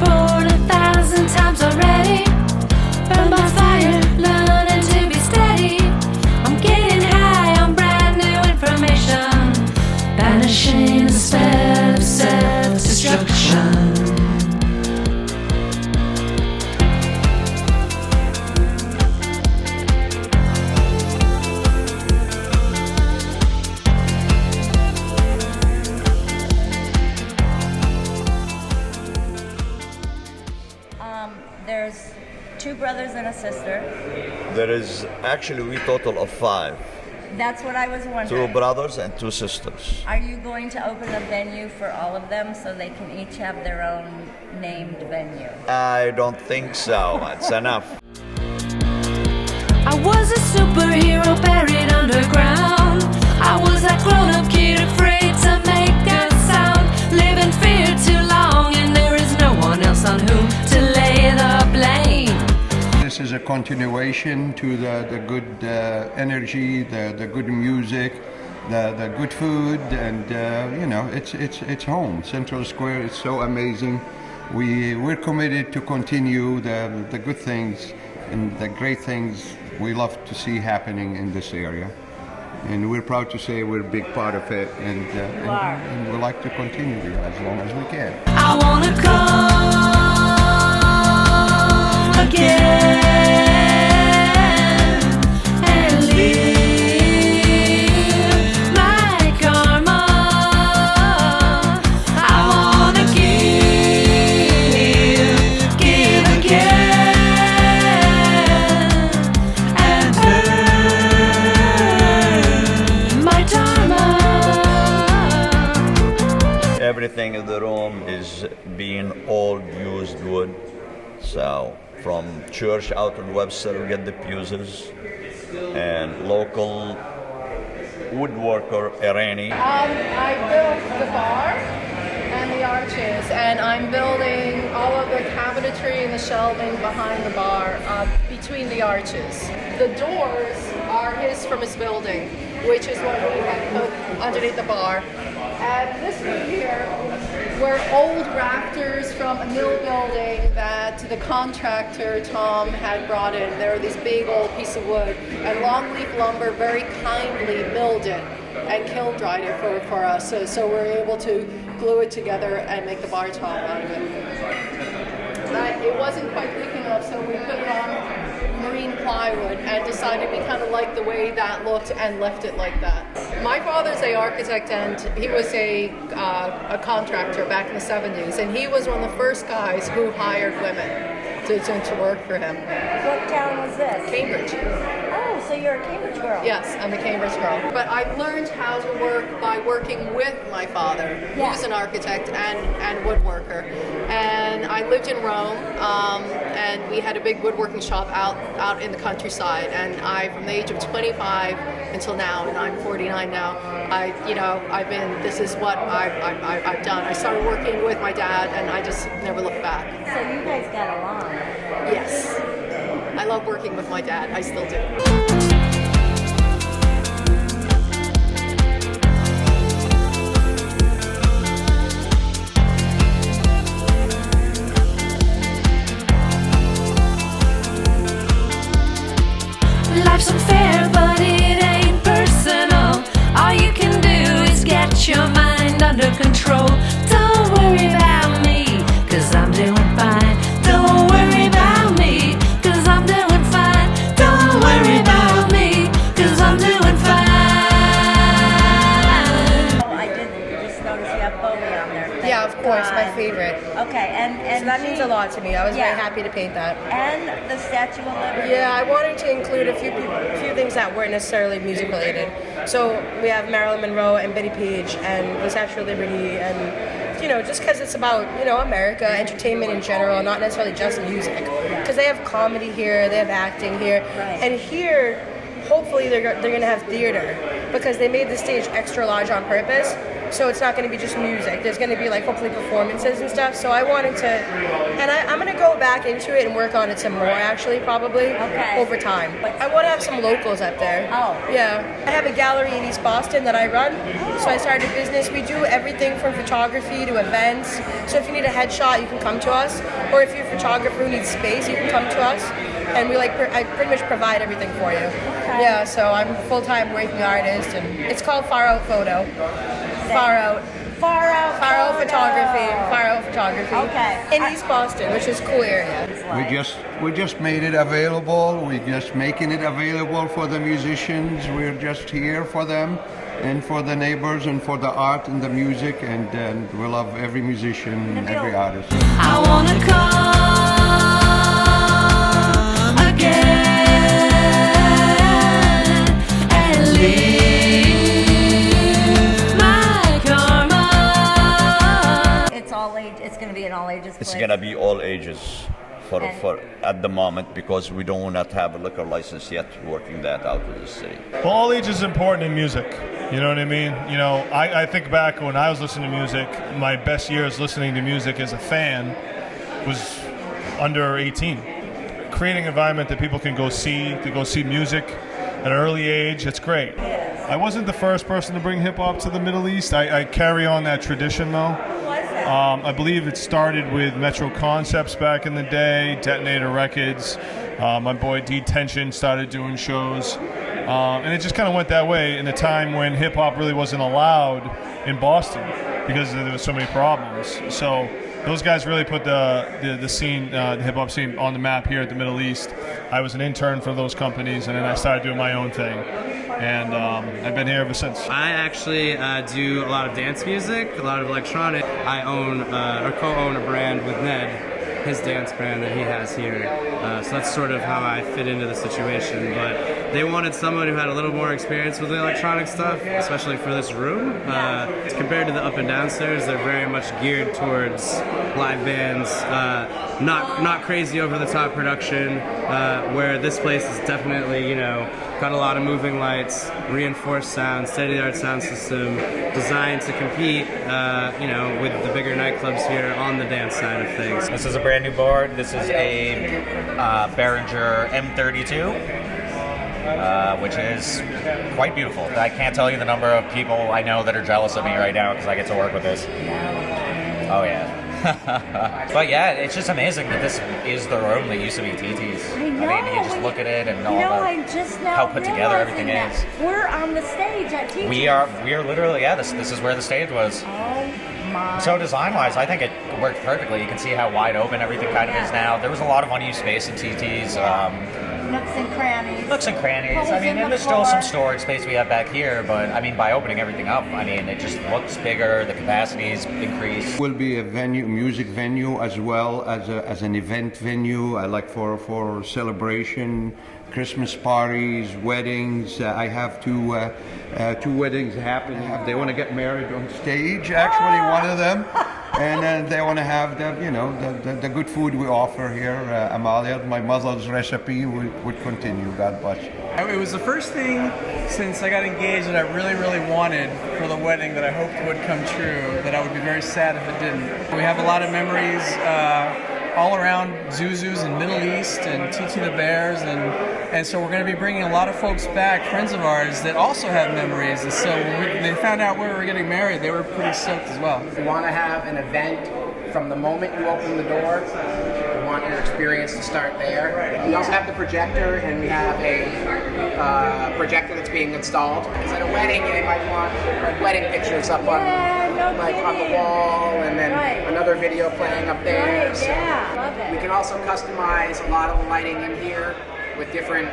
born 1,000 times already. Burned by fire, learning to be steady. I'm getting high on brand new information, banishing the spell of self-destruction. There's 2 brothers and a sister. There is actually we total of 5. That's what I was wondering. 2 brothers and 2 sisters. Are you going to open a venue for all of them so they can each have their own named venue? I don't think so. It's enough. I was a superhero buried underground. I was that grown-up kid afraid to make a sound. Live in fear too long, and there is no one else on whom to lay the blame. This is a continuation to the good energy, the good music, the good food, and you know, it's home. Central Square is so amazing. We're committed to continue the good things and the great things we love to see happening in this area. And we're proud to say we're a big part of it, and we'd like to continue as long as we can. I wanna come again and live my karma. I wanna give again and earn my dharma. Everything in the room is being old used wood. So from church out in Webster we get the fuses, and local woodworker Irani. I built the bar and the arches, and I'm building all of the cabinetry and the shelving behind the bar, between the arches. The doors are from his building, which is what we had put underneath the bar. And this one here were old rafters from a mill building that the contractor, Tom, had brought in. They were these big old piece of wood, and Longleaf Lumber very kindly milled it and kiln dried it for us. So we're able to glue it together and make the bar top out of it. It wasn't quite thick enough, so we put it on marine plywood and decided we kind of liked the way that looked and left it like that. My father's an architect, and he was a contractor back in the 70s, and he was one of the first guys who hired women to work for him. What town was this? Cambridge. Oh, so you're a Cambridge girl. Yes, I'm a Cambridge girl. But I learned how to work by working with my father, who's an architect and woodworker. And I lived in Rome, and we had a big woodworking shop out in the countryside. And from the age of 25 until now, and I'm 49 now, this is what I've done. I started working with my dad, and I just never looked back. So you guys got along. Yes. I love working with my dad. I still do. Life's unfair, but it ain't personal. All you can do is get your mind under control. Don't worry about me, 'cause I'm doing fine. Don't worry about me, 'cause I'm doing fine. Don't worry about me, 'cause I'm doing fine. Oh, I did just notice you have Bowie on there. Thank Yeah, of course, my God. favorite. Okay, and So that means a lot to me. I was Yeah. very happy to paint that. And the Statue of Liberty. Yeah, I wanted to include a few things that weren't necessarily music related. So we have Marilyn Monroe and Betty Page and the Statue of Liberty, and just because it's about America, entertainment in general, not necessarily just music. Because they have comedy here, they have acting here, Right. and here, hopefully they're going to have theater because they made the stage extra large on purpose. So it's not going to be just music. There's going to be like hopefully performances and stuff. So I wanted to, and I'm going to go back into it and work on it some more actually, probably over time. I want to have some locals up there. Oh. Yeah. I have a gallery in East Boston that I run. So I started a business. We do everything from photography to events. So if you need a headshot, you can come to us. Or if you're a photographer who needs space, you can come to us. And we I pretty much provide everything for you. Yeah, so I'm a full-time working artist, and it's called Far Out Photo. Far Out Photography. Okay. In East Boston, which is a cool area. We just made it available. We're just making it available for the musicians. We're just here for them, and for the neighbors, and for the art and the music, and we love every musician, every artist. I wanna come again and leave my karma. It's all age. It's going to be an all ages place. It's gonna be all ages for at the moment, because we do not have a liquor license yet. Working that out with the city. Well, all age is important in music. You know what I mean? You know, I think back when I was listening to music, my best years listening to music as a fan was under 18. Creating an environment that people can go see music at an early age, it's great. I wasn't the first person to bring hip-hop to the Middle East. I carry on that tradition, though. I believe it started with Metro Concepts back in the day, Detonator Records. My boy D-Tension started doing shows. And it just kind of went that way in a time when hip-hop really wasn't allowed in Boston because there was so many problems. So those guys really put the scene, the hip-hop scene on the map here at the Middle East. I was an intern for those companies, and then I started doing my own thing. And I've been here ever since. I actually do a lot of dance music, a lot of electronic. I own or co-own a brand with Ned, his dance brand that he has here. So that's sort of how I fit into the situation. But they wanted someone who had a little more experience with the electronic stuff, especially for this room. Compared to the up and downstairs, they're very much geared towards live bands, not crazy over the top production. Where this place is definitely, you know, got a lot of moving lights, reinforced sound, state-of-the-art sound system, designed to compete, you know, with the bigger nightclubs here on the dance side of things. This is a brand new board. This is a Behringer M32, which is quite beautiful. I can't tell you the number of people I know that are jealous of me right now because I get to work with this. Oh yeah. But yeah, it's just amazing that this is the room that used to be TT's. I know. I mean, you just look at it and all I'm just now how put together everything realizing is. that. We're on the stage at TT's. We are literally, yeah, this is where the stage was. Oh my. So design-wise, I think it worked perfectly. You can see how wide open everything kind of is now. There was a lot of unused space in TT's. Nooks and crannies. Nooks and crannies. Holes I mean, in and the there's still some floor. storage space we have back here, but I mean, by opening everything up, I mean, it just looks bigger. The capacities increase. Will be a venue, music venue, as well as an event venue. I like for celebration, Christmas parties, weddings. I have two weddings happening. They want to get married on stage. Actually, one of them. And then they want to have the good food we offer here. Amalia, my mother's recipe would continue. God bless. It was the first thing since I got engaged that I really, really wanted for the wedding that I hoped would come true, that I would be very sad if it didn't. We have a lot of memories all around ZuZu's in Middle East and TT the Bears, and so we're going to be bringing a lot of folks back, friends of ours, that also have memories. And so when they found out where we were getting married, they were pretty stoked as well. We want to have an event from the moment you open the door. We want your experience to start there. We also have the projector, and we have a projector that's being installed. Because at a wedding, they might want like wedding pictures up on the wall, and then another video playing up there. Right, yeah, love it. We can also customize a lot of the lighting in here with different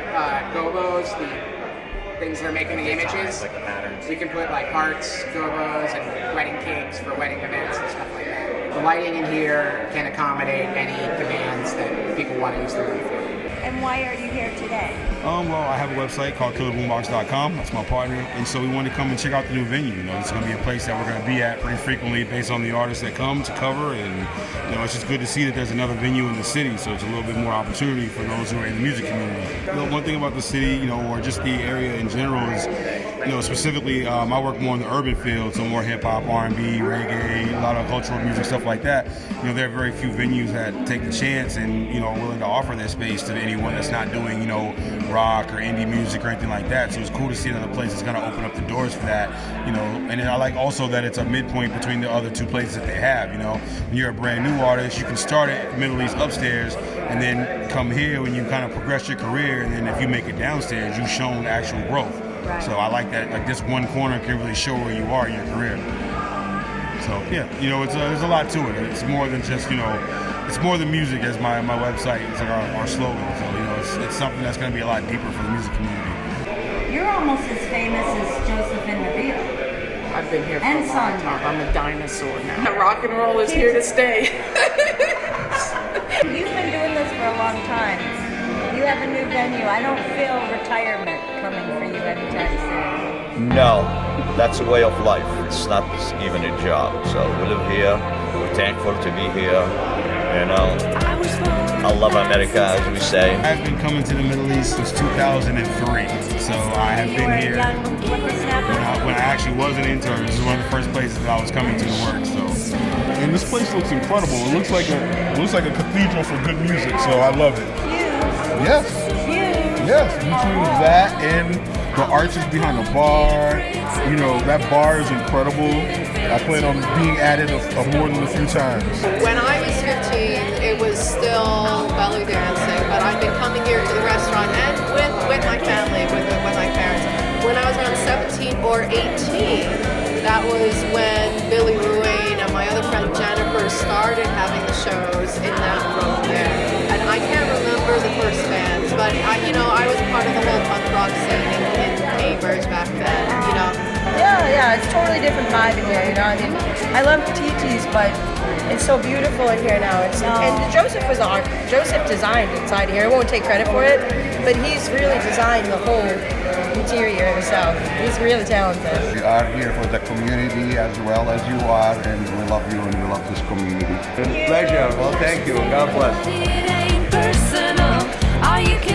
gobos, the things that are making the images. Like the patterns. We can put like hearts, gobos, and wedding cakes for wedding events and stuff like that. The lighting in here can accommodate any demands that people want to use the room for. And why are you here today? Well, I have a website called killerboombox.com. That's my partner. And so we wanted to come and check out the new venue. You know, it's going to be a place that we're going to be at pretty frequently based on the artists that come to cover. And, you know, it's just good to see that there's another venue in the city. So it's a little bit more opportunity for those who are in the music community. You know, one thing about the city, you know, or just the area in general is specifically, I work more in the urban field, so more hip hop, R&B, reggae, a lot of cultural music, stuff like that. There are very few venues that take the chance and are willing to offer their space to anyone that's not doing rock or indie music or anything like that. So it's cool to see another place that's going to open up the doors for that. And I like also that it's a midpoint between the other two places that they have. When you're a brand new artist, you can start at Middle East upstairs and then come here when you kind of progress your career, and then if you make it downstairs, you've shown actual growth. Right. So I like that. Like, this one corner can really show where you are in your career. So yeah, there's a lot to it. It's more than just it's more than music, as my website. It's like our slogan. So it's something that's going to be a lot deeper for the music community. You're almost as famous as Joseph and Nabil. I've been here for and a long Sonia. time. I'm a dinosaur now. Rock and roll is here to stay. You've been doing this for a long time. You have a new venue. I don't feel retirement coming for you anytime soon. No, that's a way of life. It's not even a job. So we live here. We're thankful to be here. I love America, as we say. I've been coming to the Middle East since 2003. So I have been here when I actually was an intern. This is one of the first places that I was coming to work. So, and this place looks incredible. It looks like a cathedral for good music. So I love it. Yes. Yes. Between that and the arches behind the bar, that bar is incredible. I plan on being at it more than a few times. When I was 15, it was still belly dancing, but I've been coming here to the restaurant and with my family, with my parents. When I was around 17 or 18, that was when Billy Ruane and my other friend Jennifer started having the shows in that room there. And I can't remember the first bands, but I was part of the whole punk rock scene in Cambridge back then, Yeah, it's totally different vibe in here, I mean, I love TT's, but it's so beautiful in here now. And Joseph was the architect. Joseph designed inside here. I won't take credit for it, but he's really designed the whole interior himself. He's really talented. We are here for the community as well as you are, and we love you and we love this community. Pleasure. Well, thank you. God bless. It ain't personal. All you can